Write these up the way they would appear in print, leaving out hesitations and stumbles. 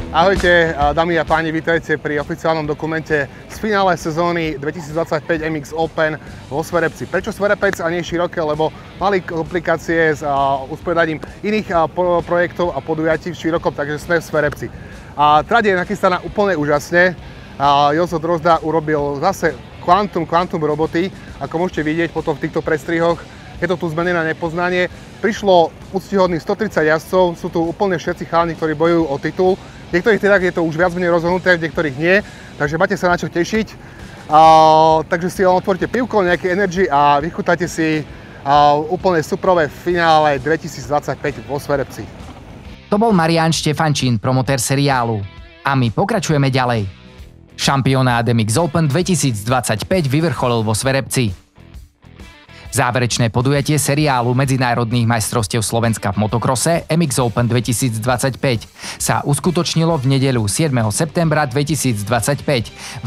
Ahojte, dámy a páni, vítajte pri oficiálnom dokumente z finále sezóny 2025 MX Open vo Sverepci. Prečo Sverepec a nie Široké? Lebo mali komplikácie s usporiadaním iných projektov a podujatí v Širokom, takže sme v Sverepci. Trať je nachystaná úplne úžasne. Jozo Drozda urobil zase kvantum roboty, ako môžete vidieť potom v týchto prestrihoch. Je to tu zmenené na nepoznanie. Prišlo úctyhodných 130 jazdcov, sú tu úplne všetci chalani, ktorí bojujú o titul. V niektorých teda je to už viac menej rozhodnuté, v niektorých nie, takže máte sa na čo tešiť. Takže si otvorite pivko, nejaké energy a vychutáte si úplne superové finále 2025 vo Sverepci. To bol Marián Štefančín, promotér seriálu. A my pokračujeme ďalej. Šampionát MX Open 2025 vyvrcholil vo Sverepci. Záverečné podujatie seriálu Medzinárodných majstrovstiev Slovenska v motokrose MX Open 2025 sa uskutočnilo v nedeľu 7. septembra 2025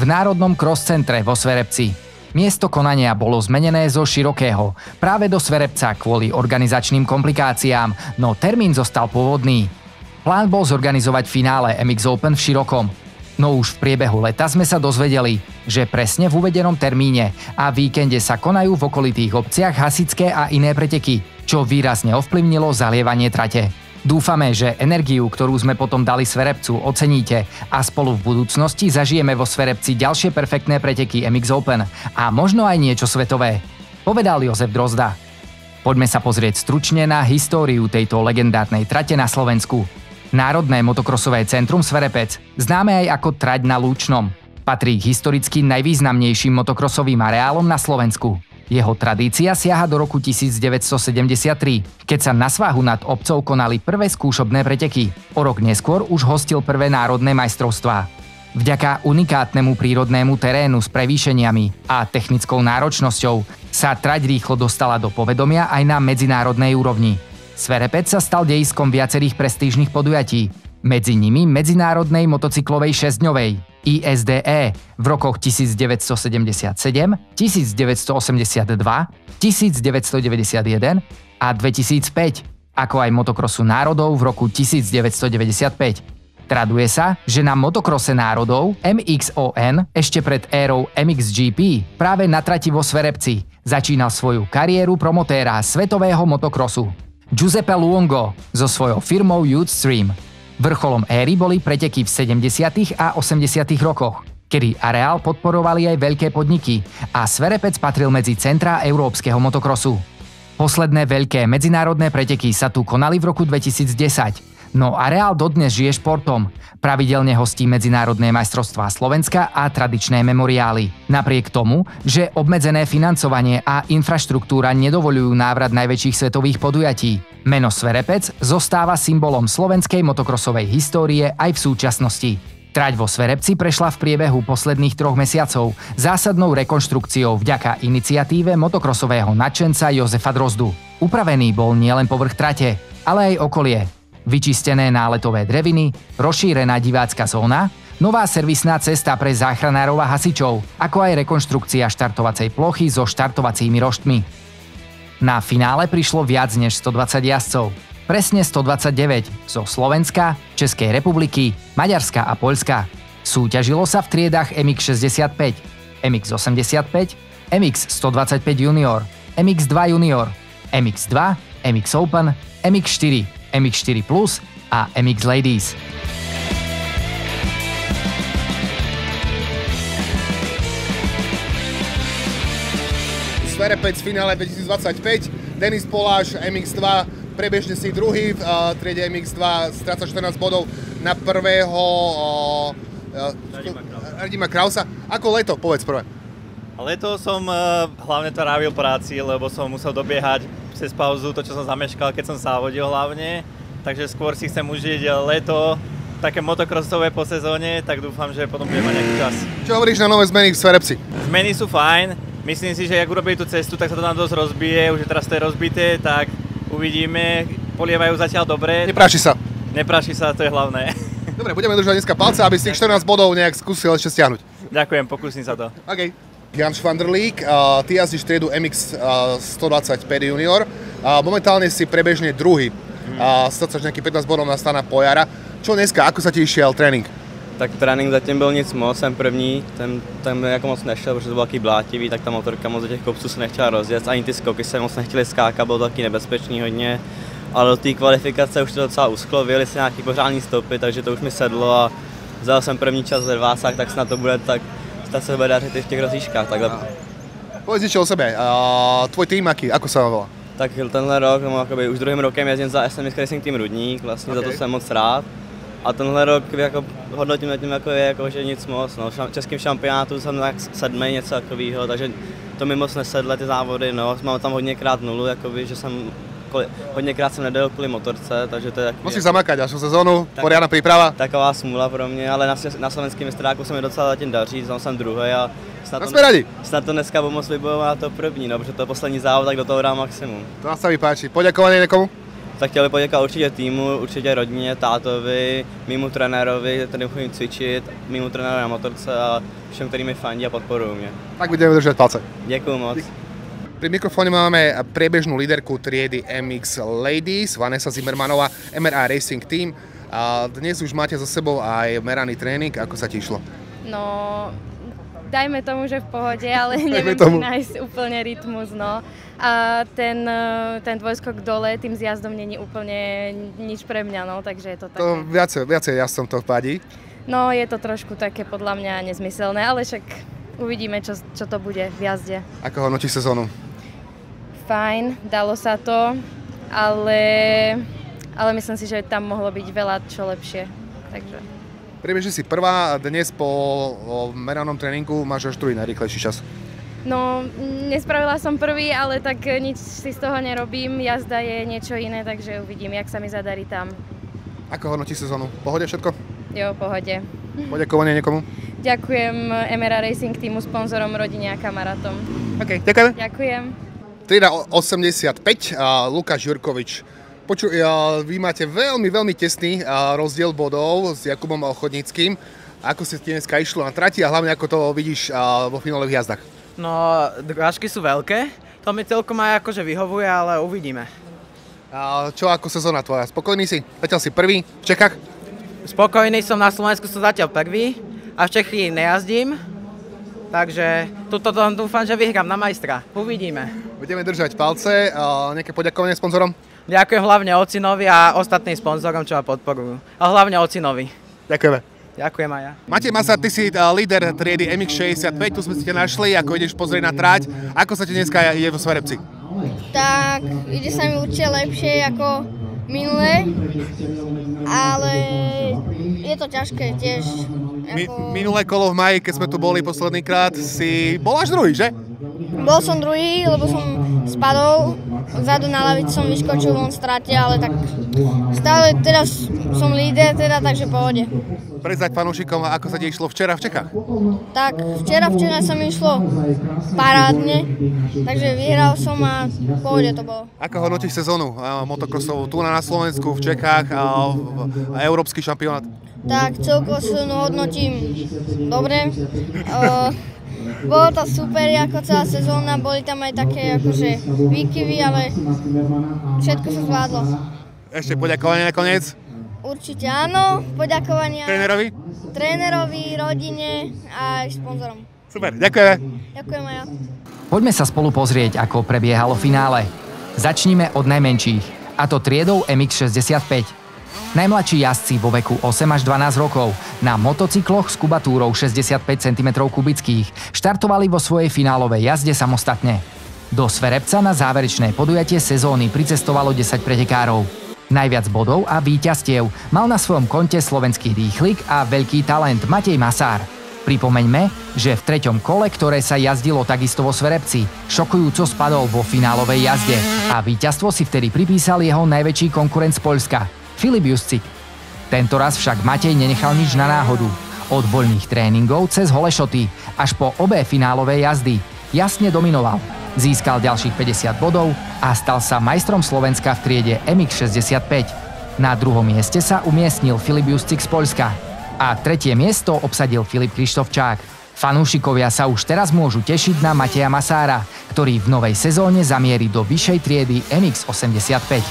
v Národnom cross centre vo Sverepci. Miesto konania bolo zmenené zo Širokého práve do Sverepca kvôli organizačným komplikáciám, no termín zostal pôvodný. Plán bol zorganizovať finále MX Open v Širokom. No už v priebehu leta sme sa dozvedeli, že presne v uvedenom termíne a víkende sa konajú v okolitých obciach hasičské a iné preteky, čo výrazne ovplyvnilo zalievanie trate. Dúfame, že energiu, ktorú sme potom dali Sverepcu, oceníte a spolu v budúcnosti zažijeme vo Sverepci ďalšie perfektné preteky MX Open a možno aj niečo svetové, povedal Jozef Drozda. Poďme sa pozrieť stručne na históriu tejto legendárnej trate na Slovensku. Národné motokrosové centrum Sverepec, známe aj ako trať na Lúčnom, patrí k historicky najvýznamnejším motokrosovým areálom na Slovensku. Jeho tradícia siaha do roku 1973, keď sa na svahu nad obcov konali prvé skúšobné preteky. O rok neskôr už hostil prvé národné majstrovstvá. Vďaka unikátnemu prírodnému terénu s prevýšeniami a technickou náročnosťou sa trať rýchlo dostala do povedomia aj na medzinárodnej úrovni. Sverepec sa stal dejiskom viacerých prestížnych podujatí, medzi nimi medzinárodnej motocyklovej šesťdňovej ISDE v rokoch 1977, 1982, 1991 a 2005, ako aj motokrosu národov v roku 1995. Traduje sa, že na motokrose národov MXON ešte pred érou MXGP práve na trati vo Sverepci začínal svoju kariéru promotéra svetového motokrosu Giuseppe Luongo so svojou firmou Youthstream. Vrcholom éry boli preteky v 70. a 80. rokoch, kedy areál podporovali aj veľké podniky a Sverepec patril medzi centrá európskeho motokrosu. Posledné veľké medzinárodné preteky sa tu konali v roku 2010, no areál dodnes žije športom. Pravidelne hostí medzinárodné majstrovstvá Slovenska a tradičné memoriály. Napriek tomu, že obmedzené financovanie a infraštruktúra nedovoľujú návrat najväčších svetových podujatí, meno Sverepec zostáva symbolom slovenskej motokrosovej histórie aj v súčasnosti. Trať vo Sverepci prešla v priebehu posledných 3 mesiacov zásadnou rekonštrukciou vďaka iniciatíve motokrosového nadšenca Jozefa Drozdu. Upravený bol nielen povrch trate, ale aj okolie. Vyčistené náletové dreviny, rozšírená divácka zóna, nová servisná cesta pre záchranárov a hasičov, ako aj rekonštrukcia štartovacej plochy so štartovacími roštmi. Na finále prišlo viac než 120 jazdcov, presne 129 zo Slovenska, Českej republiky, Maďarska a Poľska. Súťažilo sa v triedách MX65, MX85, MX125 Junior, MX2 Junior, MX2, MX Open, MX4, MX4 Plus a MX Ladies. Sverepec v finále 2025, Denis Poláš MX2 prebežne si druhý v triede MX2, stráca 14 bodov na prvého Radima Krausa. Ako leto, povedz prvé. Leto som hlavne trávil práci, lebo som musel dobiehať cez pauzu to, čo som zameškal, keď som závodil hlavne. Takže skôr si chcem užiť leto, také motokrosové po sezóne, tak dúfam, že potom budem mať nejaký čas. Čo hovoríš na nové zmeny v Sverepci? Zmeny sú fajn. Myslím si, že ak urobili tú cestu, tak sa to nám dosť rozbije. Už je teraz to je rozbité, tak uvidíme. Polievajú zatiaľ dobre. Nepráši sa. Nepráši sa, to je hlavné. Dobre, budeme držať dneska palce, aby si tých 14 bodov nejak skúsil ešte stiahnuť. Ďakujem, pokúsim sa to. OK. Jans van der Leek, ty jazdíš triedu MX 125 Junior. Momentálne si prebežne druhý. Stať sa nejaký 15 bodov na Stana Pojara. Čo dneska, ako sa ti išiel trénink? Tak trénink zatím byl nic moc, jsem první, ten jako moc nešel, protože to byl taky blátivý, tak ta motorka moc do těch kopců se nechtěla rozjet, ani ty skoky se moc nechtěly skákat, bylo to taky nebezpečný hodně, ale do té kvalifikace už to docela uschlo, vyjeli si nějaký pořádný stopy, takže to už mi sedlo a vzal jsem první čas ve dvásách, tak snad to bude, tak snad se bude dařit i v těch rozjížkách, takhle. Povedz niečo o sebe, tvoj tým aký, ako sa volá? Tak tenhle rok, no, už druhým rokem jezdím za SMX Racing Team Rudník, vlastně za to jsem moc rád. A tenhle rok jako hodnotím na tím, jako, že nic moc. No. V českém šampionátu jsem tak 7. něco takového, takže to mi moc nesedle ty závody. No. Mám tam hodněkrát nulu, jakoby, že jsem hodněkrát jsem nedojel kvůli motorce, takže to je takový... Musíš zamakať ďalšiu sezónu, poriadna príprava. Taková smůla pro mě, ale na slovenském mistráku se mi docela zatím daří, tam jsem druhý a snad to dneska budu moc vybojovat na to první, no, protože to je poslední závod, tak do toho dám maximum. To sa mi páči. Poďakovanie niekomu? Tak chtěl bych poděkovat určitě týmu, určitě rodině, tátovi, mému trenérovi, který chodím cvičit, mému trenérovi na motorce a všem, který mi fandí a podporují mě. Tak budeme držať palce. Děkuju moc. Pri mikrofóne máme priebežnú líderku triedy MX Ladies, Vanessa Zimmermanová, MRA Racing Team. A dnes už máte za sebou aj meraný tréning, ako sa ti išlo? No, dajme tomu, že v pohode, ale neviem si nájsť úplne rytmus, no. A ten dvojskok dole tým zjazdom není úplne nič pre mňa, no, takže je to také. To viacej jazdcom to vpadí? No, je to trošku také podľa mňa nezmyselné, ale však uvidíme, čo to bude v jazde. Ako hodnotíš sezónu? Fajn, dalo sa to, ale myslím si, že tam mohlo byť veľa čo lepšie, takže... Priebežne si prvá, dnes po meranom tréningu máš až druhý najrýchlejší čas. No, nespravila som prvý, ale tak nič si z toho nerobím, jazda je niečo iné, takže uvidím, jak sa mi zadarí tam. Ako hodnotíš sezónu? Pohode všetko? Jo, pohode. Poďakovanie niekomu? Ďakujem MRA Racing týmu, sponzorom, rodine a kamarátom. OK, ďakujem. Ďakujem. Trieda 85, Lukáš Jurkovič. Vy máte veľmi tesný rozdiel bodov s Jakubom Chodnickým. Ako si ti dneska išlo na trati a hlavne ako to vidíš vo finálových jazdách? No, drážky sú veľké. To mi celkom aj akože vyhovuje, ale uvidíme. Čo ako sezóna tvoja? Spokojný si? Zatiaľ si prvý v Čechách? Spokojný som, na Slovensku som zatiaľ prvý a v Čechy nejazdím. Takže tuto dúfam, že vyhrám na majstra. Uvidíme. Budeme držať palce. Nejaké poďakovanie sponzorom? Ďakujem hlavne Ocinovi a ostatným sponzorom, čo ma podporujú. A hlavne Ocinovi. Ďakujeme. Ďakujem aj ja. Matej Masár, ty si líder triedy MX65, tu sme si ťa našli, ako ideš pozrieť na trať. Ako sa ti dneska ide vo Sverepci? Tak ide sa mi určite lepšie ako minulé, ale je to ťažké tiež. Minulé kolo v maji, keď sme tu boli posledný krát, si bol až druhý, že? Bol som druhý, lebo som spadol, vzadu na lavici som vyskočil von v strate, ale tak stále teraz som líder, takže v pohode. Prezrať fanúšikom, ako sa ti išlo včera v Čechách? Tak včera sa mi išlo parádne, takže vyhral som a v pohode to bolo. Ako hodnotíš sezónu motokrosovú tu na Slovensku, v Čechách a európsky šampionát? Tak celkovo sezónu hodnotím dobre. Bolo to super ako celá sezóna, boli tam aj také akože výkyvy, ale všetko sa zvládlo. Ešte poďakovanie nakoniec? Určite áno, poďakovania trénerovi, rodine a aj sponzorom. Super, ďakujeme. Ďakujem aj ja. Poďme sa spolu pozrieť, ako prebiehalo finále. Začnime od najmenších, a to triedou MX65. Najmladší jazdci vo veku 8 až 12 rokov na motocykloch s kubatúrou 65 cm kubických štartovali vo svojej finálovej jazde samostatne. Do Sverepca na záverečné podujatie sezóny pricestovalo 10 pretekárov. Najviac bodov a víťazstiev mal na svojom konte slovenský rýchlik a veľký talent Matej Masár. Pripomeňme, že v 3. kole, ktoré sa jazdilo takisto vo Sverepci, šokujúco spadol vo finálovej jazde a víťazstvo si vtedy pripísal jeho najväčší konkurent z Poľska, Filip Juszczyk. Tentoraz však Matej nenechal nič na náhodu. Od voľných tréningov cez holešoty až po obe finálové jazdy jasne dominoval. Získal ďalších 50 bodov a stal sa majstrom Slovenska v triede MX65. Na druhom mieste sa umiestnil Filip Juszczyk z Poľska a tretie miesto obsadil Filip Krištofčák. Fanúšikovia sa už teraz môžu tešiť na Mateja Masára, ktorý v novej sezóne zamierí do vyššej triedy MX85.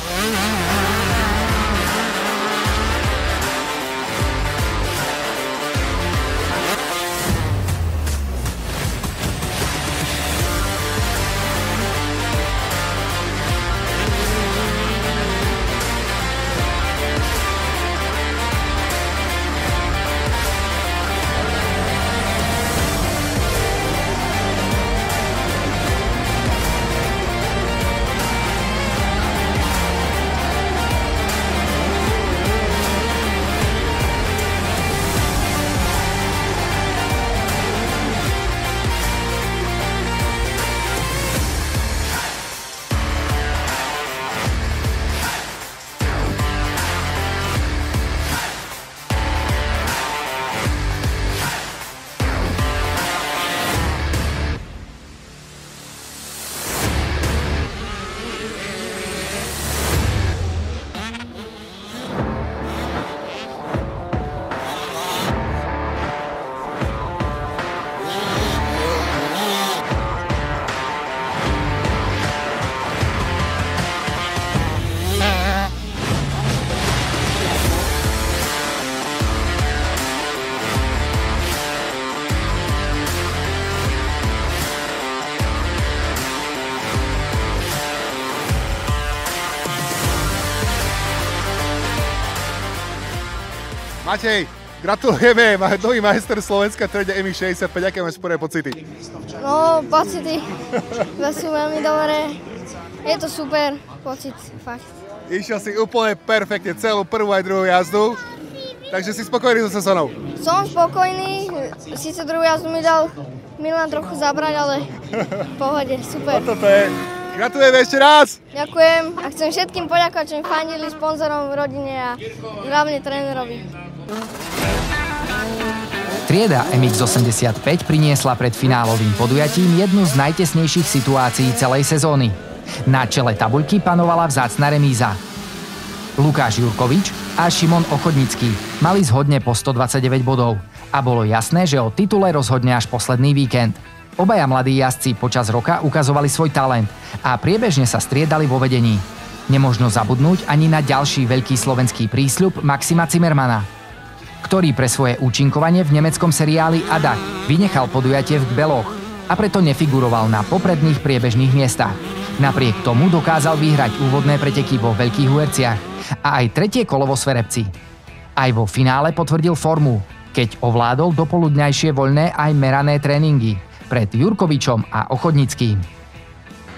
Matej, gratulujeme, nový majster Slovenska v triede MX65, aké máš prvé pocity? No, pocity sú veľmi dobré. Je to super pocit, fakt. Išiel si úplne perfektne celú prvú aj druhú jazdu, takže si spokojný so sezónou? Som spokojný, síce druhú jazdu mi dal Milan trochu zabrať, ale v pohode, super. Toto je. Gratulujeme ešte raz! Ďakujem a chcem všetkým poďakovať, čo mi fandili, sponzorom, rodine a hlavne trénerovi. Trieda MX85 priniesla pred finálovým podujatím jednu z najtesnejších situácií celej sezóny. Na čele tabuľky panovala vzácna remíza. Lukáš Jurkovič a Šimon Ochodnický mali zhodne po 129 bodov a bolo jasné, že o titule rozhodne až posledný víkend. Obaja mladí jazdci počas roka ukazovali svoj talent a priebežne sa striedali vo vedení. Nemožno zabudnúť ani na ďalší veľký slovenský prísľub Maxima Zimmermana, ktorý pre svoje účinkovanie v nemeckom seriáli Adak vynechal podujatie v Kbeloch a preto nefiguroval na popredných priebežných miestach. Napriek tomu dokázal vyhrať úvodné preteky vo Veľkých Uherciach a aj tretie kolo vo Sverepci. Aj vo finále potvrdil formu, keď ovládol dopoludňajšie voľné aj merané tréningy pred Jurkovičom a Ochodnickým.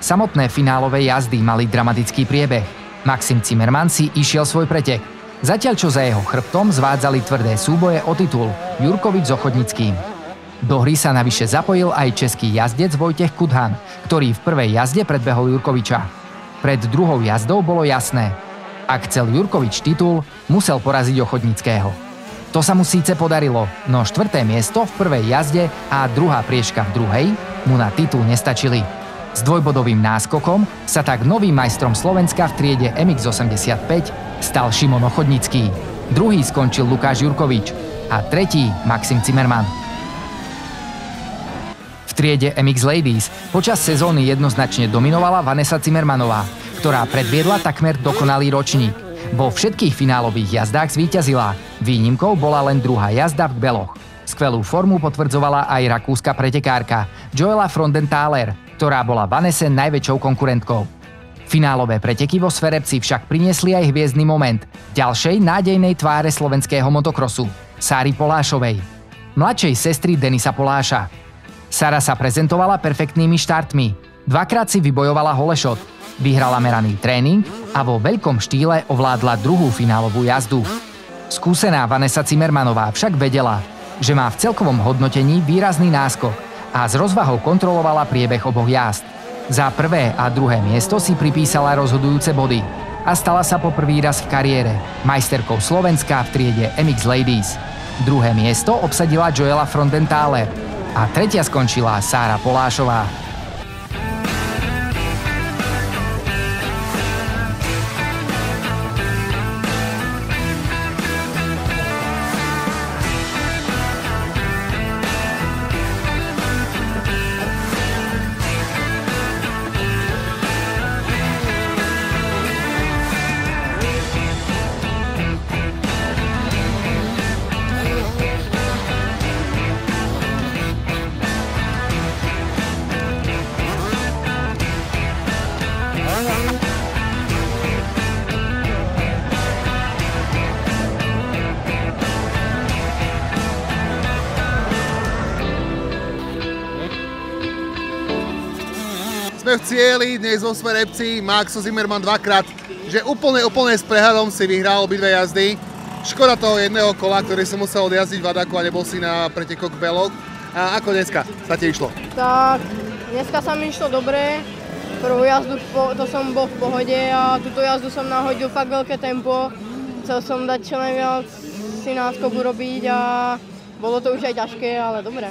Samotné finálové jazdy mali dramatický priebeh. Maxim Zimmerman si išiel svoj pretek, zatiaľ čo za jeho chrbtom zvádzali tvrdé súboje o titul Jurkovič s Ochodnickým. Do hry sa navyše zapojil aj český jazdec Vojtech Kudhan, ktorý v prvej jazde predbehol Jurkoviča. Pred druhou jazdou bolo jasné, ak chcel Jurkovič titul, musel poraziť Ochodnického. To sa mu síce podarilo, no štvrté miesto v prvej jazde a druhá priečka v druhej mu na titul nestačili. S dvojbodovým náskokom sa tak novým majstrom Slovenska v triede MX85 stal Šimon Ochodnický. Druhý skončil Lukáš Jurkovič a tretí Maxim Zimmerman. V triede MX Ladies počas sezóny jednoznačne dominovala Vanessa Zimmermanová, ktorá predviedla takmer dokonalý ročník. Vo všetkých finálových jazdách zvíťazila. Výnimkou bola len druhá jazda v Kbeloch. Skvelú formu potvrdzovala aj rakúska pretekárka Joela Frondenthaler, ktorá bola Vanesse najväčšou konkurentkou. Finálové preteky vo Sverepci však priniesli aj hviezdny moment ďalšej nádejnej tváre slovenského motokrosu, Sáry Polášovej, mladšej sestry Denisa Poláša. Sara sa prezentovala perfektnými štartmi. Dvakrát si vybojovala holešot, vyhrala meraný tréning a vo veľkom štýle ovládla druhú finálovú jazdu. Skúsená Vanessa Zimmermanová však vedela, že má v celkovom hodnotení výrazný náskok a s rozvahou kontrolovala priebeh oboch jazd. Za prvé a druhé miesto si pripísala rozhodujúce body a stala sa po prvý raz v kariére majsterkou Slovenska v triede MX Ladies. Druhé miesto obsadila Joela Frondenthaler a tretia skončila Sára Polášová. Sme v cieli, dnes vo Sverepci, Maxo Zimmerman dvakrát, že úplne s prehľadom si vyhral obidve jazdy. Škoda toho jedného kola, ktorý som musel odjazdiť v Adaku a nebol si na pretekoch Kbeloch. A ako dneska sa ti išlo? Tak, dneska sa mi išlo dobre. Prvú jazdu to som bol v pohode a túto jazdu som nahodil fakt veľké tempo. Chcel som dať čo najviac si náskok urobiť a bolo to už aj ťažké, ale dobre.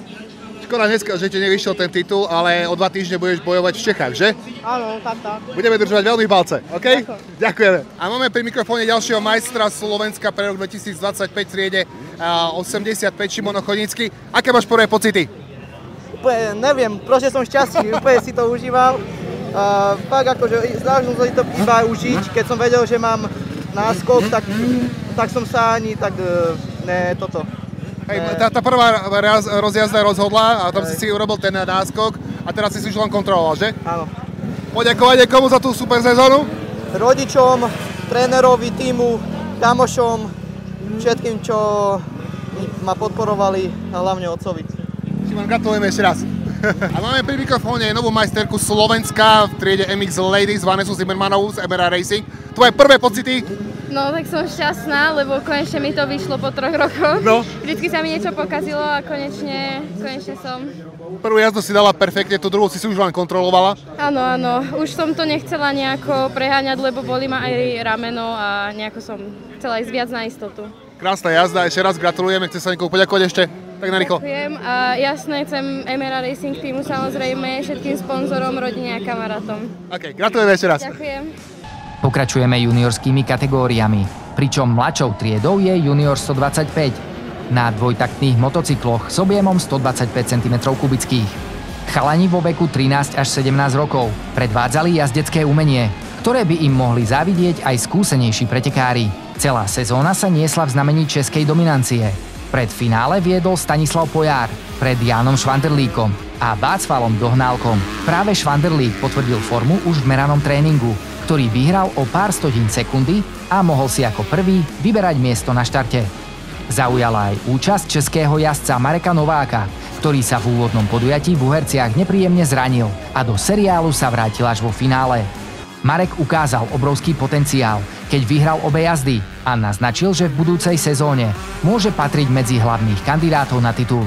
Škoda dneska, že ti nevyšiel ten titul, ale o 2 týždne budeš bojovať v Čechách, že? Áno, tak. Budeme držať veľmi palce, OK? Ďakujem. Ďakujeme. A máme pri mikrofóne ďalšieho majstra Slovenska pre rok 2025 v triede 85 Šimon Ochodnický. Aké máš prvé pocity? Úplne neviem, proste som šťastný, úplne si to užíval. Fakt akože snažil som si to iba užiť, keď som vedel, že mám náskok, tak som sa ani tak toto. Hej, tá prvá rozjazda rozhodla a tam si urobil ten náskok a teraz si už len kontroloval, že? Áno. Poďakovanie komu za tú super sezónu? Rodičom, trénerovi, týmu, kamošom, všetkým, čo ma podporovali, a hlavne otcovi. Šimon, gratulujeme ešte raz. A máme pri mikrofóne novú majsterku Slovenska v triede MX Ladies, Vanesu Zimmermanovú z MRA Racing. Tvoje prvé pocity? No tak som šťastná, lebo konečne mi to vyšlo po 3 rokoch. No. Vždycky sa mi niečo pokazilo a konečne som. Prvú jazdu si dala perfektne, tú druhú si už len kontrolovala. Áno, už som to nechcela nejako preháňať, lebo boli ma aj rameno a nejako som chcela ísť viac na istotu. Krásna jazda, ešte raz gratulujeme, chcem sa niekomu poďakovať ešte, tak na rýchlo. Ďakujem a jasné, chcem MRA Racing týmu samozrejme, všetkým sponzorom, rodine a kamarátom. OK, gratulujeme ešte raz. Ďakujem. Pokračujeme juniorskými kategóriami, pričom mladšou triedou je junior 125 na dvojtaktných motocykloch s objemom 125 cm3. Chalani vo veku 13 až 17 rokov predvádzali jazdecké umenie, ktoré by im mohli závidieť aj skúsenejší pretekári. Celá sezóna sa niesla v znamení českej dominancie. Pred finále viedol Stanislav Pojár pred Jánom Švanderlíkom a Václavom Dohnálkom. Práve Švanderlík potvrdil formu už v meranom tréningu, ktorý vyhral o pár stotín sekundy a mohol si ako prvý vyberať miesto na štarte. Zaujala aj účasť českého jazdca Mareka Nováka, ktorý sa v úvodnom podujatí v Uherciach nepríjemne zranil a do seriálu sa vrátil až vo finále. Marek ukázal obrovský potenciál, keď vyhral obe jazdy a naznačil, že v budúcej sezóne môže patriť medzi hlavných kandidátov na titul.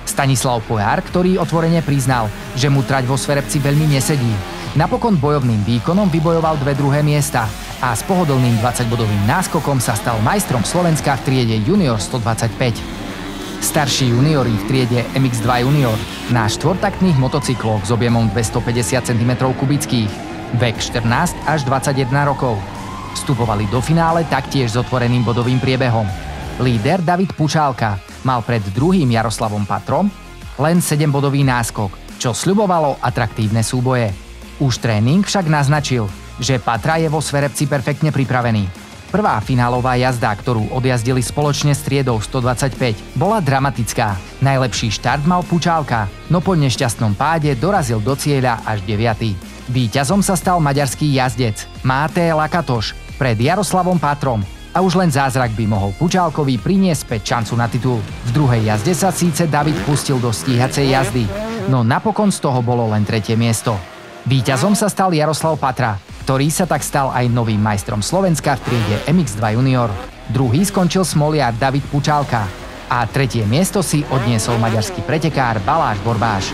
Stanislav Pojár, ktorý otvorene priznal, že mu trať vo Sverepci veľmi nesedí, napokon bojovným výkonom vybojoval 2 druhé miesta a s pohodlným 20-bodovým náskokom sa stal majstrom Slovenska v triede junior 125. Starší juniori v triede MX2 junior na štvortaktných motocykloch s objemom 250 cm3, vek 14 až 21 rokov. Vstupovali do finále taktiež s otvoreným bodovým priebehom. Líder David Pučálka mal pred druhým Jaroslavom Patrom len 7-bodový náskok, čo sľubovalo atraktívne súboje. Už tréning však naznačil, že Patra je vo Sverepci perfektne pripravený. Prvá finálová jazda, ktorú odjazdili spoločne s triedou 125, bola dramatická. Najlepší štart mal Pučálka, no po nešťastnom páde dorazil do cieľa až 9. Víťazom sa stal maďarský jazdec Máté Lakatoš pred Jaroslavom Patrom a už len zázrak by mohol Pučálkovi priniesť späť šancu na titul. V druhej jazde sa síce David pustil do stíhacej jazdy, no napokon z toho bolo len 3. miesto. Víťazom sa stal Jaroslav Patra, ktorý sa tak stal aj novým majstrom Slovenska v triede MX2 junior. Druhý skončil smoliar David Pučálka a 3. miesto si odniesol maďarský pretekár Baláš Borbáš.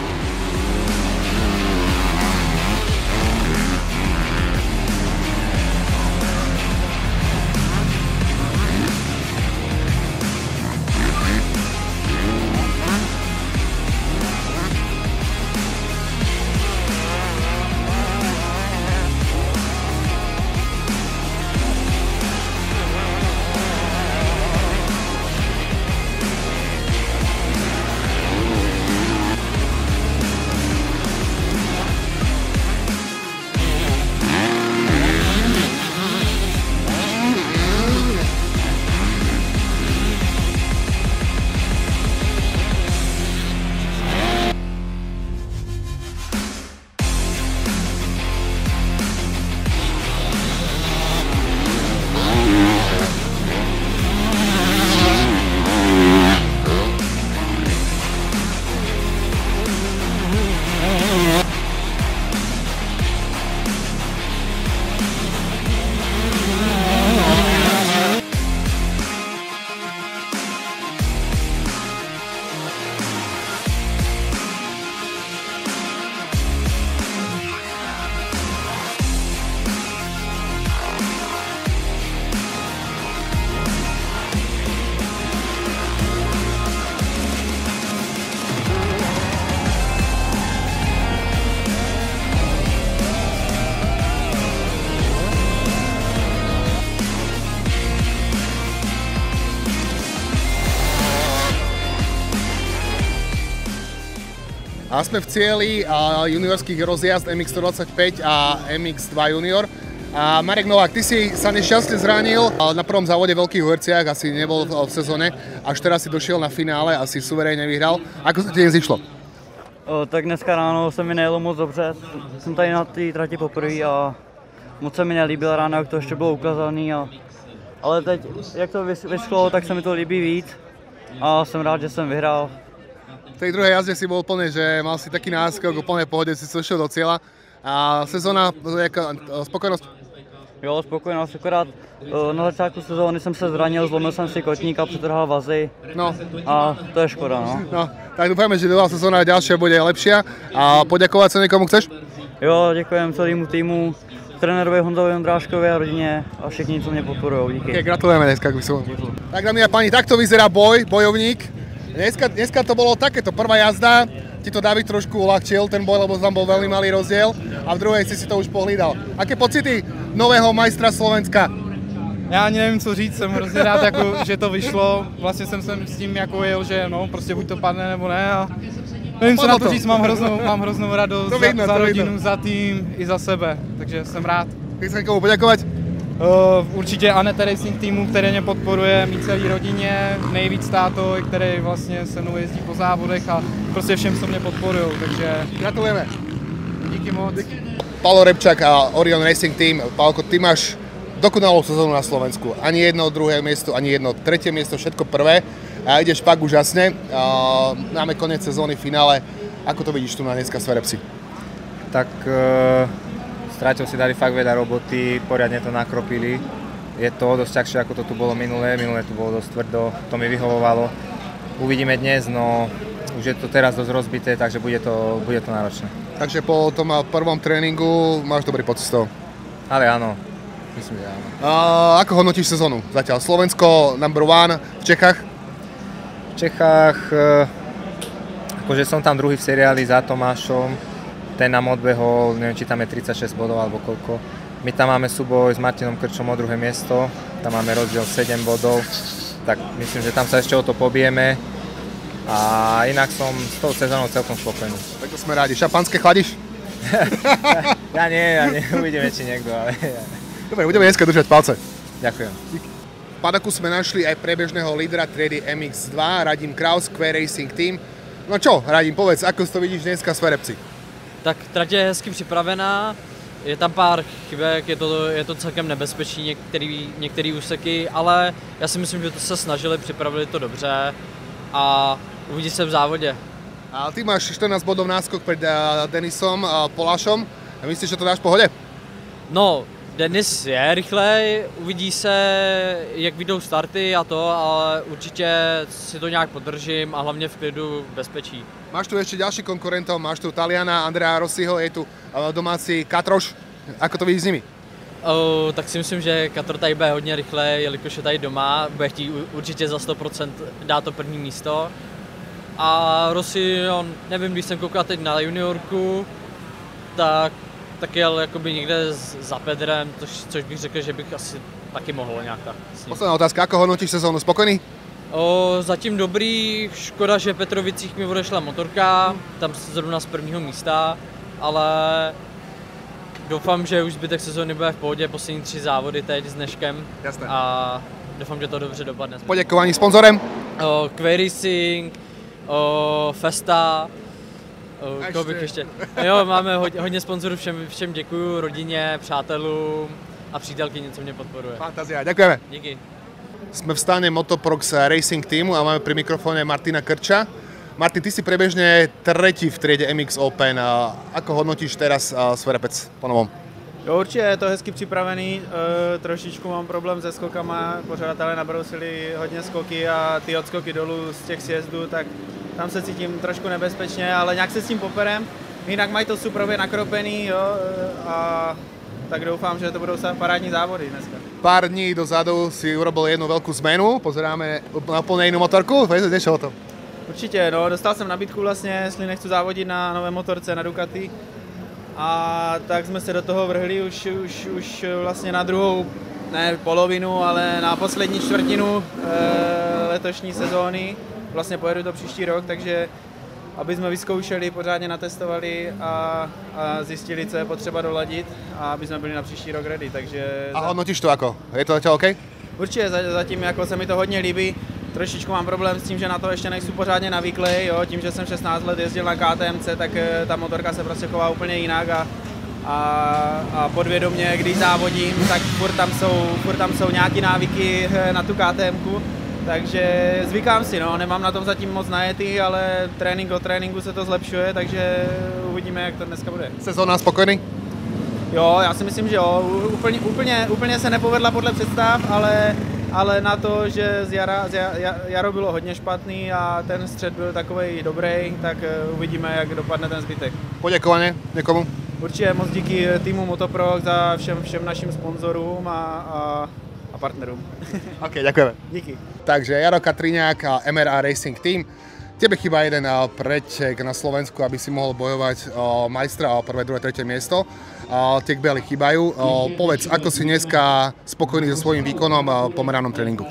A sme v cieli juniorských rozjazd MX125 a MX2 junior. A Marek Novák, ty si sa nešťastne zranil na prvom závode v Veľkých Uherciach, asi nebol v sezóne, až teraz si došiel na finále, asi suverénne vyhral. Ako sa ti dnes išlo? Tak dneska ráno se mi nejelo moc dobře, jsem tady na té trati poprvé a moc se mi nelíbil ráno, jak to ještě bylo ukázané a ale teď, jak to vyšlo, tak se mi to líbí víc a jsem rád, že jsem vyhrál. V tej druhej jazde si bol úplne, že mal si taký náskok, úplne v pohode si došiel do cieľa. A sezóna, jaká spokojnosť? Jo, spokojenost, akorát na začátku sezóny jsem se zranil, zlomil jsem si kotník a přetrhal vazy. No. A to je škoda, no. No, tak dúfajme, že druhá sezóna ďalšia bude lepšia. A poďakovať sa niekomu chceš? Jo, děkujem celému týmu, trenérovi Honzovi Ondráškovi a rodině a všichni, co mě podporujou. Díky. Okay, gratulujeme dneska. Tak dámy a páni, takto vyzerá bojovník. Dneska to bolo takéto prvá jazda. Ti to David trošku uľahčil ten boj, lebo tam bol veľmi malý rozdiel. A v druhej si to už pohlídal. Aké pocity nového majstra Slovenska? Já ani nevím, co říct, jsem hrozně rád, jako, že to vyšlo. Vlastně jsem s tím jako jel, že no, prostě buď to padne nebo ne. A nevím, co na to říct, mám hroznou radost za rodinu, za tým i za sebe, takže jsem rád. Chceš sa někomu poďakovať? Určitě Anete Racing týmu, který mě podporuje, mý celý rodině, nejvíc táto, který vlastně se mnou jezdí po závodech a prostě všem, co mě podporují, takže gratulujeme. Díky moc. Paolo Repčák a Orion Racing Team. Pálko, ty máš dokonalú sezónu na Slovensku. Ani jedno druhé miesto, ani jedno tretie miesto, všetko prvé. A ideš fakt úžasne. Máme koniec sezóny, finále. Ako to vidíš tu na dneska Sverepsi? Tak Stráťov si dali fakt veľa roboty, poriadne to nakropili. Je to dosť ťažšie, ako to tu bolo minulé tu bolo dosť tvrdo, to mi vyhovovalo. Uvidíme dnes, no už je to teraz dosť rozbité, takže bude to náročné. Takže po tom prvom tréningu máš dobrý pocit z toho? Ale áno, myslím, že áno. Ako hodnotíš sezónu zatiaľ? Slovensko number one v Čechách? V Čechách, akože som tam druhý v seriáli za Tomášom. Ten nám odbehol, neviem, či tam je 36 bodov alebo koľko. My tam máme súboj s Martinom Krčom o druhé miesto, tam máme rozdiel 7 bodov, tak myslím, že tam sa ešte o to pobijeme. A inak som s tou sezónou celkom spokojný. Tak to sme rádi. Šampanské chladíš? Ja nie, uvidíme, či niekto, ale... Dobre, budeme dneska držať palce. Ďakujem. V padaku sme našli aj priebežného lídra triedy MX2, Radim Kraus, Q Racing Team. No čo, Radim, povedz, ako to vidíš dneska v Sverepci? Tak trať je hezky připravená, je tam pár chybek, je to celkem nebezpečný některé úseky, ale já si myslím, že to se snažili, připravili to dobře a uvidí se v závodě. A ty máš 14 bodov náskok pred Denisom a Polášom a myslíš, že to dáš v pohode? No, Denis je rychlej, uvidí se, jak vyjdou starty a to, ale určitě si to nějak podržím a hlavně v klidu, v bezpečí. Máš tu ešte ďalší konkurentov, máš tu Taliana, Andrea Rossiho, je tu domácí Katroš. Ako to vidíš s nimi? Tak si myslím, že Katr tady bude hodně rychlej, jelikož je tady doma, bude chtít určitě za 100% dát to první místo. A Rossi, nevím, když jsem koukal teď na juniorku, tak jel jakoby někde za Pedrem, což bych řekl, že bych asi taky mohl nějak tak. Posledná otázka, ako hodnotíš sezónu, spokojný? Zatím dobrý, škoda, že v Petrovicích mi odešla motorka, tam zrovna z prvního místa, ale doufám, že už zbytek sezóny bude v pohodě, poslední 3 závody teď s dneškem. Jasné. A doufám, že to dobře dopadne. Poděkování sponzorem? Q Racing, Festa, koho bych ještě. Jo, máme hodně sponzorů, všem děkuju, rodině, přátelům a přítelkyni, co mě podporuje. Fantázia, ďakujeme. Díky. Sme v stane Motoprox Racing Teamu a máme pri mikrofóne Martina Krča. Martin, ty si prebežne tretí v triede MX Open. Ako hodnotíš teraz Sverepec po novom? Jo, určitě je to hezky připravený, trošičku mám problém se skokama, pořadatelé nabrousili hodně skoky a ty odskoky dolů z těch sjezdů, tak tam se cítím trošku nebezpečně, ale nějak se s tím poperem. Jinak mají to suprově nakropený, jo, a tak doufám, že to budou parádní závody dneska. Pár dní dozadu si urobil jednu veľkú zmenu, pozeráme na úplne inú motorku, vieš o tom? Určitě, no, dostal jsem nabídku vlastně, jestli nechci závodit na nové motorce, na Ducati. A tak jsme se do toho vrhli už vlastně na druhou, ne polovinu, ale na poslední čtvrtinu letošní sezóny. Vlastně pojedu to příští rok, takže aby jsme vyzkoušeli, pořádně natestovali a zjistili, co je potřeba doladit a aby jsme byli na příští rok ready. Takže a hodnotíš to ako? Je to zatiaľ OK? Určitě, zatím jako se mi to hodně líbí. Trošičku mám problém s tím, že na to ještě nejsou pořádně navyklý, jo, tím, že jsem 16 let jezdil na KTMC, tak ta motorka se prostě chová úplně jinak a podvědomě, když závodím, tak furt tam jsou nějaký návyky na tu KTMku, takže zvykám si, no, nemám na tom zatím moc najetý, ale trénink od tréninku se to zlepšuje, takže uvidíme, jak to dneska bude. Sezóna spokojný? Jo, já si myslím, že jo, úplně se nepovedla podle představ, ale na to, že jaro bylo hodně špatný a ten střed byl takovej dobrý, tak uvidíme, jak dopadne ten zbytek. Poděkovanie někomu? Určitě moc díky týmu Motoprox za všem našim sponzorům a partnerům. OK, ďakujeme. Díky. Takže Jaro Katriňák a MRA Racing Team. Tebe chýba jeden pretek na Slovensku, aby si mohol bojovať o majstra o prvé, druhé, tretie miesto. Tie kbely chýbajú. Povedz, ako si dneska spokojný so svojím výkonom po meranom tréningu?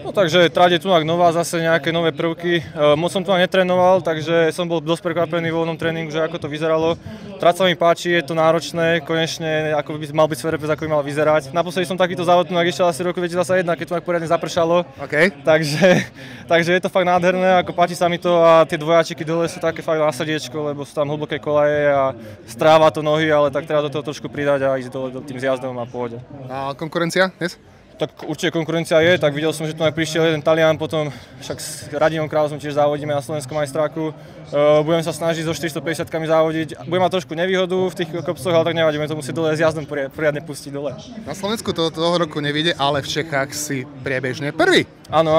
No takže trať je tu nová, zase nejaké nové prvky. Moc som tu netrénoval, takže som bol dosť prekvapený vo voľnom tréningu, že ako to vyzeralo. Trať sa mi páči, je to náročné, konečne ako by mal byť Sverepec, ako by mal vyzerať. Naposledy som takýto závod tu ešte asi roku 2021, keď tu poriadne zapršalo. Okay. Takže je to fakt nádherné, ako páči sa mi to a tie dvojáčiky dole sú také fakt na srdiečko, lebo sú tam hlboké kolaje a stráva to nohy, ale tak treba do toho trošku pridať a ísť dole tým zjazdom a pohode. A konkurencia dnes? Tak určite konkurencia je, tak videl som, že tu aj prišiel jeden Talian, potom však s Radinom Krausom tiež závodíme na slovenskom majstráku. Budem sa snažiť so 450-kami závodiť. Budem mať trošku nevýhodu v tých kopcoch, ale tak nevadí, to musí dole s jazdom poriadne pustiť dole. Na Slovensku toho roku nevíde, ale v Čechách si priebežne prvý. Áno,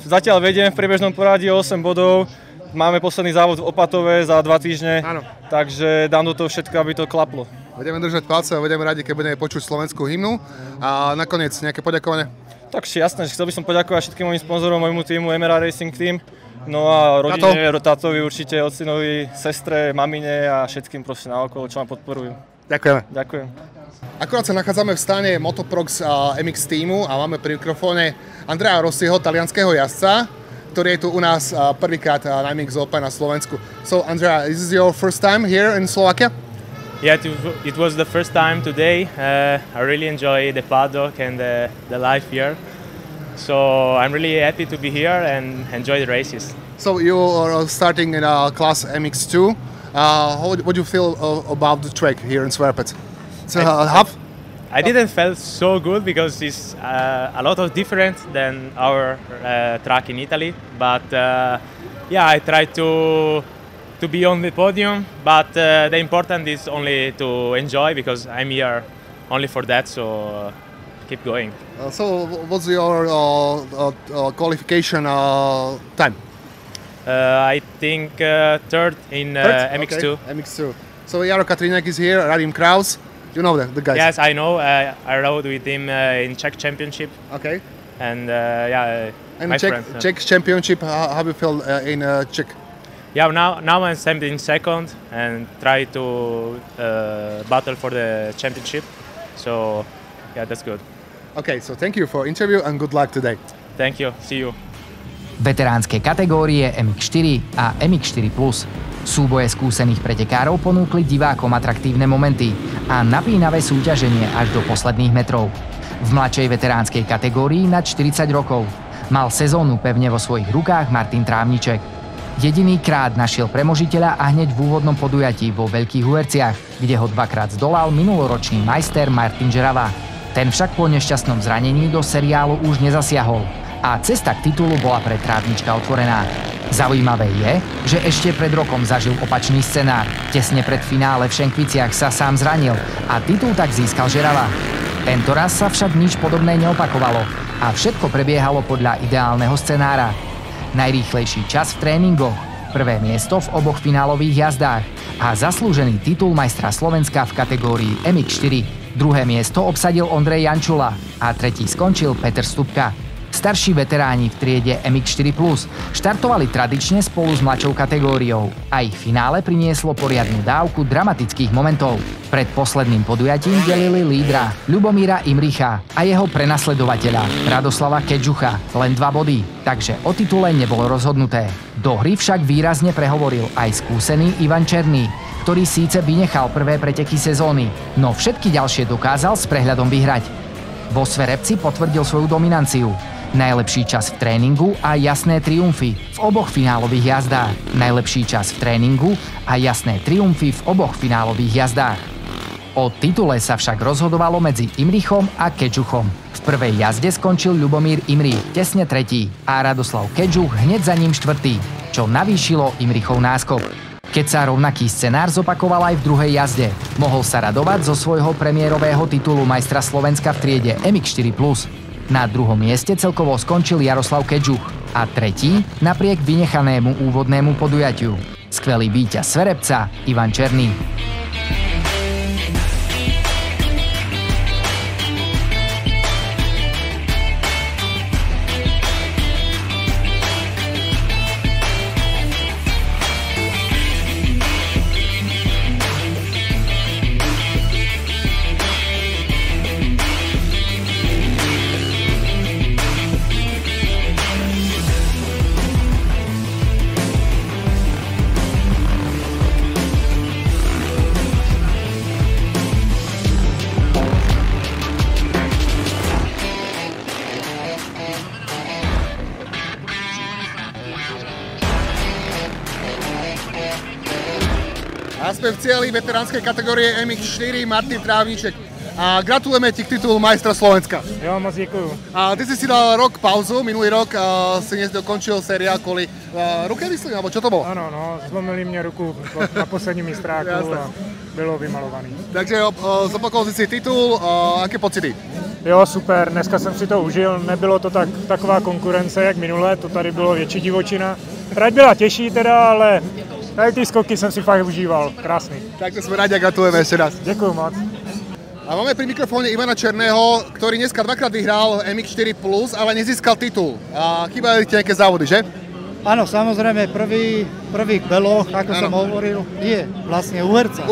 zatiaľ vediem v priebežnom poradí 8 bodov. Máme posledný závod v Opatove za 2 týždne, takže dám do toho všetko, aby to klaplo. Budeme držať palce a budeme radi, keď budeme počuť slovenskú hymnu. A nakoniec nejaké poďakovanie? Tak jasné, chcel by som poďakovať všetkým mojim sponzorom, môjmu týmu MRA Racing Team. No a rodine, tátovi určite, ocinovi, sestre, mamine a všetkým proste naokolo, čo ma podporujú. Ďakujeme. Ďakujem. Akurát sa nachádzame v stane Motoprox MX týmu a máme pri mikrofóne Andrea Rossiho, talianskeho jazdca, ktorý je tu u nás prvýkrát na MX Open na Slovensku. So Andrea, is this your first time here in Slovakia? Yeah, it was the first time today. I really enjoy the paddock and the life here. So I'm really happy to be here and enjoy the races. So you are starting in class MX2. What do you feel about the track here in Sverepec? It's half? I didn't feel so good because it's a lot of different than our track in Italy. But yeah, I tried to be on the podium, but the important is only to enjoy because I'm here only for that, so keep going. So what's your qualification time? I think third in MX2. Okay. MX2. So Jaro Katriňák is here, Radim Kraus. You know the guys? Yes, I know. I rode with him in Czech Championship. Okay. And yeah, and my Czech Championship, how do you feel in Czech? Yeah, now I'm 72nd and try to battle for the championship. So yeah, that's good. Okay, so thank you for interview and good luck today. Thank you. See you. Veteránske kategórie MX4 a MX4+. Súboje skúsených pretekárov ponúkli divákom atraktívne momenty a napínavé súťaženie až do posledných metrov. V mladšej veteránskej kategórii nad 40 rokov mal sezónu pevne vo svojich rukách Martin Trávniček. Jedinýkrát našiel premožiteľa a hneď v úvodnom podujatí vo Veľkých Uherciach, kde ho dvakrát zdolal minuloročný majster Martin Žerava. Ten však po nešťastnom zranení do seriálu už nezasiahol a cesta k titulu bola pre Trávnička otvorená. Zaujímavé je, že ešte pred rokom zažil opačný scenár. Tesne pred finále v Šenkviciach sa sám zranil a titul tak získal Žerava. Tentoraz sa však nič podobné neopakovalo a všetko prebiehalo podľa ideálneho scenára. Najrýchlejší čas v tréningoch, prvé miesto v oboch finálových jazdách a zaslúžený titul majstra Slovenska v kategórii MX4. Druhé miesto obsadil Ondrej Jančula a tretí skončil Peter Stupka. Starší veteráni v triede MX4+, štartovali tradične spolu s mladšou kategóriou a ich finále prinieslo poriadnu dávku dramatických momentov. Pred posledným podujatím delili lídra Ľubomíra Imricha a jeho prenasledovateľa Radoslava Kedžucha len 2 body, takže o titule nebolo rozhodnuté. Do hry však výrazne prehovoril aj skúsený Ivan Černý, ktorý síce vynechal prvé preteky sezóny, no všetky ďalšie dokázal s prehľadom vyhrať. Vo Sverepci potvrdil svoju dominanciu. Najlepší čas v tréningu a jasné triumfy v oboch finálových jazdách. Najlepší čas v tréningu a jasné triumfy v oboch finálových jazdách. O titule sa však rozhodovalo medzi Imrichom a Kedžuchom. V prvej jazde skončil Ľubomír Imrich tesne tretí a Radoslav Kedžuch hneď za ním štvrtý, čo navýšilo Imrichov náskok. Keď sa rovnaký scenár zopakoval aj v druhej jazde, mohol sa radovať zo svojho premiérového titulu majstra Slovenska v triede MX4+. Na druhom mieste celkovo skončil Jaroslav Kedžuch a tretí napriek vynechanému úvodnému podujatiu. Skvelý víťaz Sverepca Ivan Černý. A sme v cieli veteránskej kategórie MX4 Martin Trávniček. A gratulujeme ti k titulu majstra Slovenska. Jo, moc děkuju. A ty si dal rok pauzu, minulý rok si nedokončil seriál kvôli ruke, myslím, alebo čo to bolo? Ano, no, zlomili mě ruku na posledním mistráku a bylo vymalovaný. Takže zopakoval si titul, aké pocity? Jo, super, dneska jsem si to užil, nebylo to taková konkurence jak minule, to tady bylo větší divočina. Trať byla těžší teda, ale tady ty skoky jsem si fakt užíval, krásný. Tak to jsme rádi a gratulujeme ještě raz. Děkuju moc. A máme pri mikrofóne Ivana Černého, ktorý dneska dvakrát vyhral MX4+, ale nezískal titul. A chýbajú ti nejaké závody, že? Áno, samozrejme, prvý beloch, ako som hovoril, nie, vlastne URC,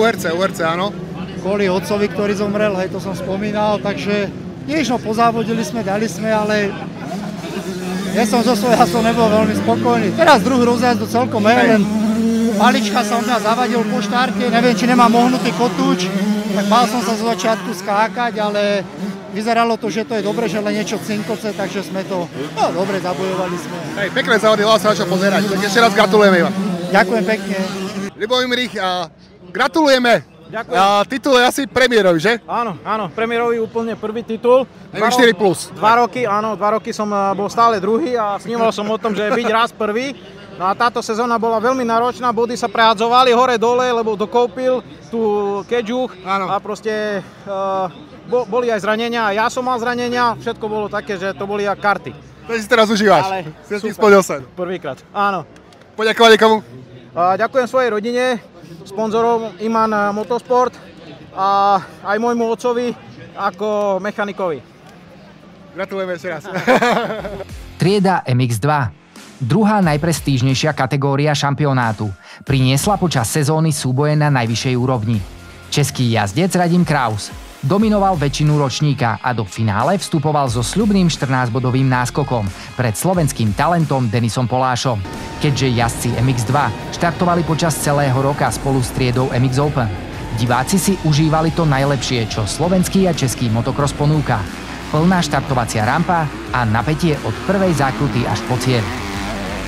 áno. Kvôli otcovi, ktorý zomrel, hej, to som spomínal, takže tiež pozávodili sme, dali sme, ale ja som zo svojho nebol veľmi spokojný. Teraz druhú rozjazdu celkom len malička sa u mňa zavadil po štarte, neviem, či nemám ohnutý kotúč, tak mal som sa z začiatku skákať, ale vyzeralo to, že to je dobre, že len niečo cinkoce, takže sme to, dobre, zabojovali sme. Hej, pekné závody, veľa sa na čo pozerať, tak ešte raz gratulujeme, Ivan. Ďakujem pekne. Ľubomír Imrich, gratulujeme. Ďakujem. Titul je asi premiérový, že? Áno, premiérový úplne prvý titul. MX4+. 2 roky som bol stále druhý a sníval som o tom, že byť raz prvý. No a táto sezóna bola veľmi náročná, body sa prehadzovali hore-dole, lebo dokopil tu Kedžuch a proste boli aj zranenia, a ja som mal zranenia, všetko bolo také, že to boli jak karty. To si teraz užívaš, ale si splnil sen. Prvýkrát, áno. Poďakovanie komu? Ďakujem svojej rodine, sponzorom Iman Motorsport a aj môjmu otcovi ako mechanikovi. Gratulujeme ešte raz. Trieda MX2. Druhá najprestížnejšia kategória šampionátu, priniesla počas sezóny súboje na najvyššej úrovni. Český jazdec Radim Kraus dominoval väčšinu ročníka a do finále vstupoval so sľubným 14-bodovým náskokom pred slovenským talentom Denisom Polášom. Keďže jazdci MX2 štartovali počas celého roka spolu s triedou MX Open, diváci si užívali to najlepšie, čo slovenský a český motokros ponúka. Plná štartovacia rampa a napätie od prvej zákruty až po cieľ.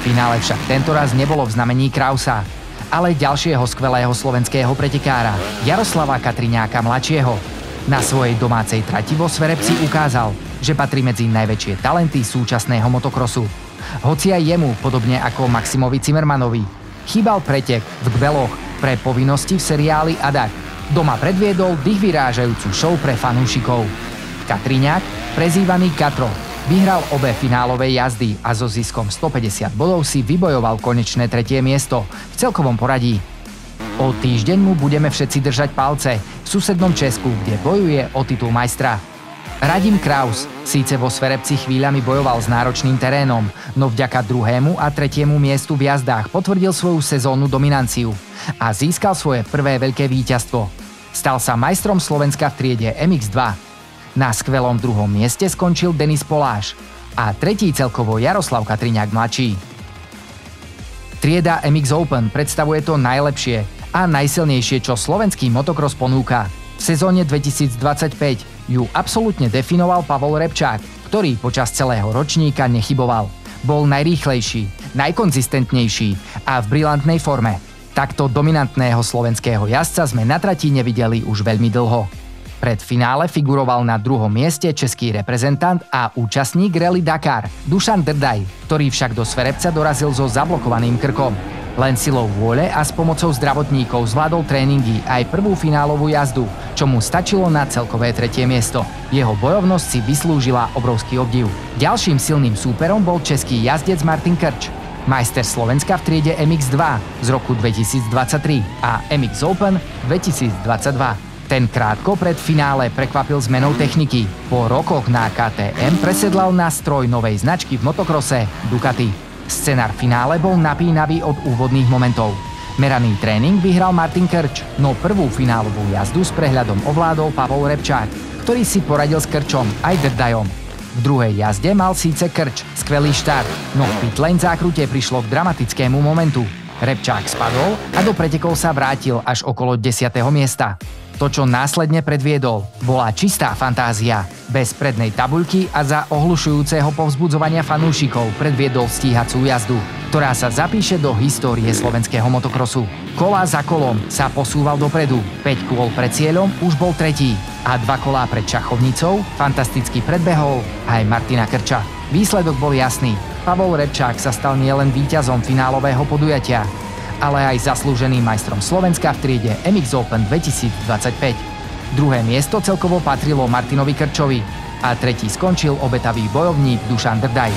V finále však tentoraz nebolo v znamení Krausa, ale ďalšieho skvelého slovenského pretekára, Jaroslava Katriňáka mladšieho. Na svojej domácej trati vo Sverepci ukázal, že patrí medzi najväčšie talenty súčasného motokrosu. Hoci aj jemu, podobne ako Maximovi Zimmermanovi, chýbal pretek v Gbeloch pre povinnosti v seriáli Adak. Doma predviedol dých vyrážajúcu show pre fanúšikov. Katriňák, prezývaný Katro, vyhral obe finálové jazdy a so ziskom 150 bodov si vybojoval konečné tretie miesto v celkovom poradí. O týždeň mu budeme všetci držať palce v susednom Česku, kde bojuje o titul majstra. Radim Kraus síce vo Sverepci chvíľami bojoval s náročným terénom, no vďaka druhému a tretiemu miestu v jazdách potvrdil svoju sezónnu dominanciu a získal svoje prvé veľké víťazstvo. Stal sa majstrom Slovenska v triede MX2. Na skvelom druhom mieste skončil Denis Poláš a tretí celkovo Jaroslav Katriňák mladší. Trieda MX Open predstavuje to najlepšie a najsilnejšie, čo slovenský motokros ponúka. V sezóne 2025 ju absolútne definoval Pavol Repčák, ktorý počas celého ročníka nechyboval. Bol najrýchlejší, najkonzistentnejší a v brilantnej forme. Takto dominantného slovenského jazdca sme na trati nevideli už veľmi dlho. Pred finále figuroval na druhom mieste český reprezentant a účastník Rally Dakar Dušan Drdaj, ktorý však do Sverepca dorazil so zablokovaným krkom. Len silou vôle a s pomocou zdravotníkov zvládol tréningy aj prvú finálovú jazdu, čo mu stačilo na celkové 3. miesto. Jeho bojovnosť si vyslúžila obrovský obdiv. Ďalším silným súperom bol český jazdec Martin Krč, majster Slovenska v triede MX2 z roku 2023 a MX Open 2022. Ten krátko pred finále prekvapil zmenou techniky. Po rokoch na KTM presedlal na stroj novej značky v motokrose Ducati. Scenár finále bol napínavý od úvodných momentov. Meraný tréning vyhral Martin Krč, no prvú finálovú jazdu s prehľadom ovládol Pavol Repčák, ktorý si poradil s Krčom aj Drdajom. V druhej jazde mal síce Krč skvelý štart, no v pitlane zákrute prišlo k dramatickému momentu. Repčák spadol a do pretekov sa vrátil až okolo 10. miesta. To, čo následne predviedol, bola čistá fantázia. Bez prednej tabuľky a za ohlušujúceho povzbudzovania fanúšikov predviedol stíhacú jazdu, ktorá sa zapíše do histórie slovenského motokrosu. Kola za kolom sa posúval dopredu, 5 kôl pred cieľom už bol tretí a 2 kolá pred Čachovnicou fantasticky predbehol aj Martina Krča. Výsledok bol jasný. Pavol Repčák sa stal nielen víťazom finálového podujatia, ale aj zaslúženým majstrom Slovenska v triede MX Open 2025. Druhé miesto celkovo patrilo Martinovi Krčovi a tretí skončil obetavý bojovník Dušan Drdaj.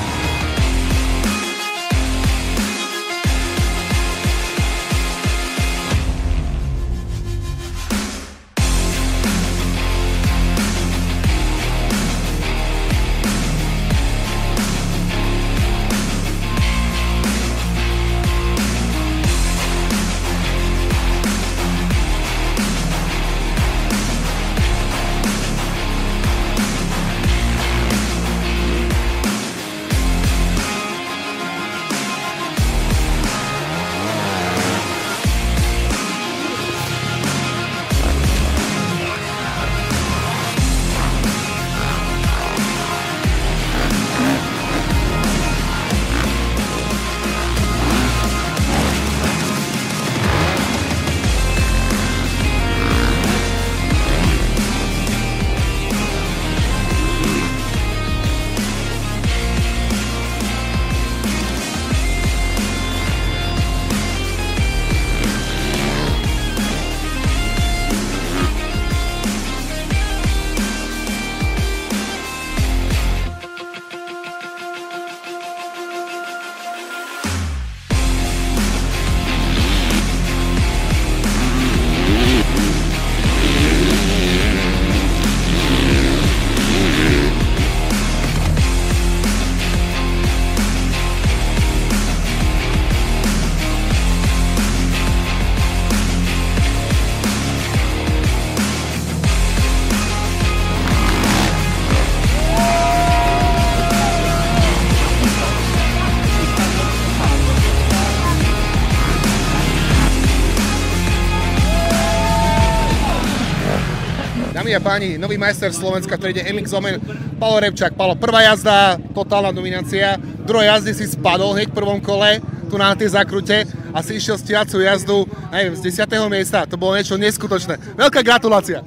Dámy a páni, nový majster Slovenska v triede MX Open, Pavol Repčák. Palo, prvá jazda, totálna dominancia, druhá jazdy si spadol hneď v prvom kole, tu na tej zakrute a si išiel stíhacú jazdu, neviem, z 10. miesta, to bolo niečo neskutočné. Veľká gratulácia.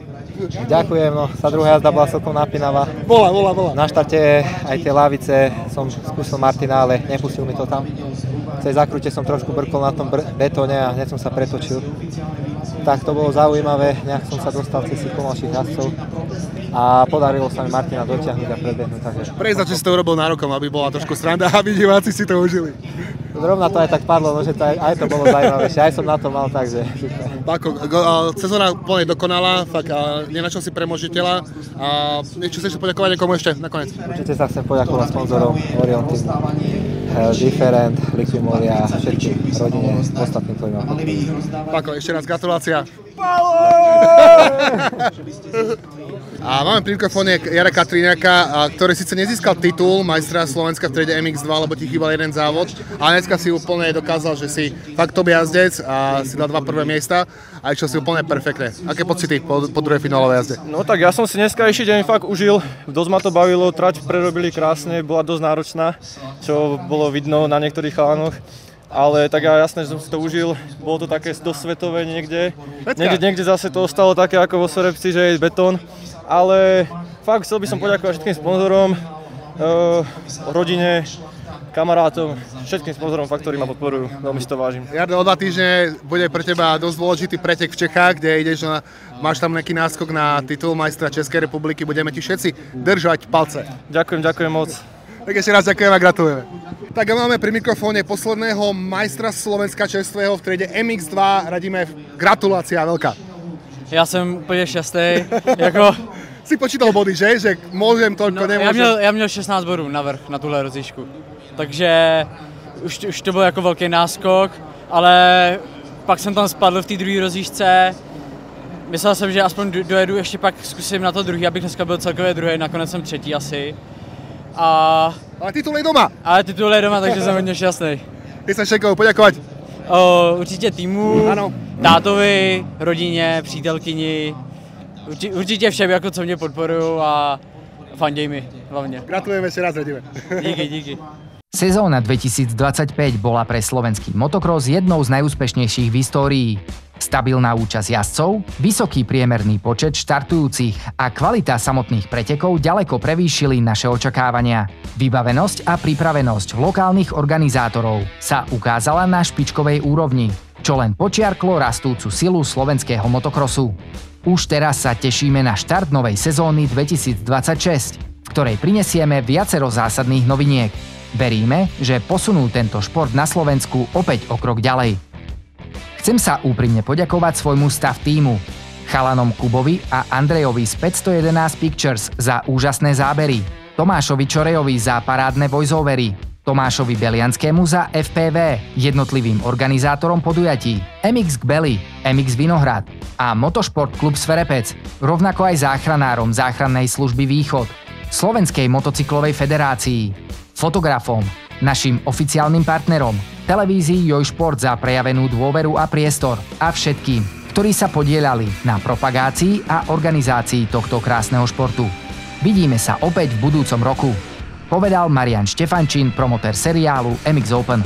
Ďakujem, no, tá druhá jazda bola celkom napínavá. Bola. Na štarte aj tie lavice som skúsil Martina, ale nepustil mi to tam. V tej zakrute som trošku brkol na tom betóne a hneď som sa pretočil. Tak to bolo zaujímavé, nejak som sa dostal cez tých pomalších jazdcov a podarilo sa mi Martina dotiahnuť a predbehnúť. Takže... Prečo si to urobil nárokom, aby bola trošku sranda, aby diváci si to užili? Zrovna to aj tak padlo, no, že to aj to bolo zaujímavejšie, aj som na to mal, takže super. Pako, sezóna plne dokonalá, fakt nenašiel si premožiteľa a niečo chceš poďakovať niekomu ešte nakoniec? Určite sa chcem poďakovať sponzorom Orion Team, Different, Liquimoria, všetkým rodine, ostatným tvojim apom. Pako, ešte raz gratulácia. A máme pri mikrofóne Jareka Triňáka, ktorý síce nezískal titul majstra Slovenska v triede MX2, lebo ti chýbal jeden závod, ale dneska si úplne dokázal, že si fakt top jazdec a si dal 2 prvé miesta a išiel si úplne perfektne. Aké pocity po druhej finálovej jazde? No tak ja som si dneska deň fakt užil, dosť ma to bavilo, trať prerobili krásne, bola dosť náročná, čo bolo vidno na niektorých chalanoch. ale tak jasné, že som si to užil, bolo to také dosť svetové niekde. Niekde zase to ostalo také ako vo Sverepci, že je betón, ale fakt chcel by som poďakovať všetkým sponzorom, rodine, kamarátom, všetkým sponzorom, ktorí ma podporujú, veľmi si to vážim. Jardo, o 2 týždne bude pre teba dosť dôležitý pretek v Čechách, kde ideš máš tam nejaký náskok na titul majstra Českej republiky, budeme ti všetci držať palce. Ďakujem moc. Tak ešte raz ďakujem a gratulujeme. Tak a máme pri mikrofóne posledného majstra Slovenska čerstvého v triede MX2, Radime, gratulácia veľká. Já jsem úplně šťastný, Si počítal body, že? Že môžem toľko, nemôžem? Já měl 16 bodů navrch na tuhle rozjížďku, takže už to byl jako velký náskok, ale pak jsem tam spadl v té druhé rozjížďce. Myslel jsem, že aspoň dojedu, ještě pak zkusím na to druhý, abych dneska byl celkově druhý, nakonec jsem třetí asi. Ale titul je doma. Takže jsem hodně šťastný. Ty chceš někoho poděkovat? Určitě týmu, tátovi, rodině, přítelkyni, určitě všem, jako co mě podporují a fanděj mi hlavně. Gratulujeme ešte raz, Radime. Díky. Sezóna 2025 bola pre slovenský motocross jednou z najúspešnejších v histórii. Stabilná účasť jazdcov, vysoký priemerný počet štartujúcich a kvalita samotných pretekov ďaleko prevýšili naše očakávania. Vybavenosť a pripravenosť lokálnych organizátorov sa ukázala na špičkovej úrovni, čo len počiarklo rastúcu silu slovenského motokrosu. Už teraz sa tešíme na štart novej sezóny 2026, v ktorej prinesieme viacero zásadných noviniek. Veríme, že posunú tento šport na Slovensku opäť o krok ďalej. Chcem sa úprimne poďakovať svojmu stav tímu, chalanom Kubovi a Andrejovi z 511 Pictures za úžasné zábery, Tomášovi Čorejovi za parádne voiceovery, Tomášovi Belianskému za FPV, jednotlivým organizátorom podujatí, MX Gbely, MX Vinohrad a Motošport klub Sverepec, rovnako aj záchranárom záchrannej služby Východ, Slovenskej motocyklovej federácii, fotografom, našim oficiálnym partnerom, televízii Joj Šport za prejavenú dôveru a priestor a všetkým, ktorí sa podieľali na propagácii a organizácii tohto krásneho športu. Vidíme sa opäť v budúcom roku, povedal Marián Štefančín, promotér seriálu MX Open.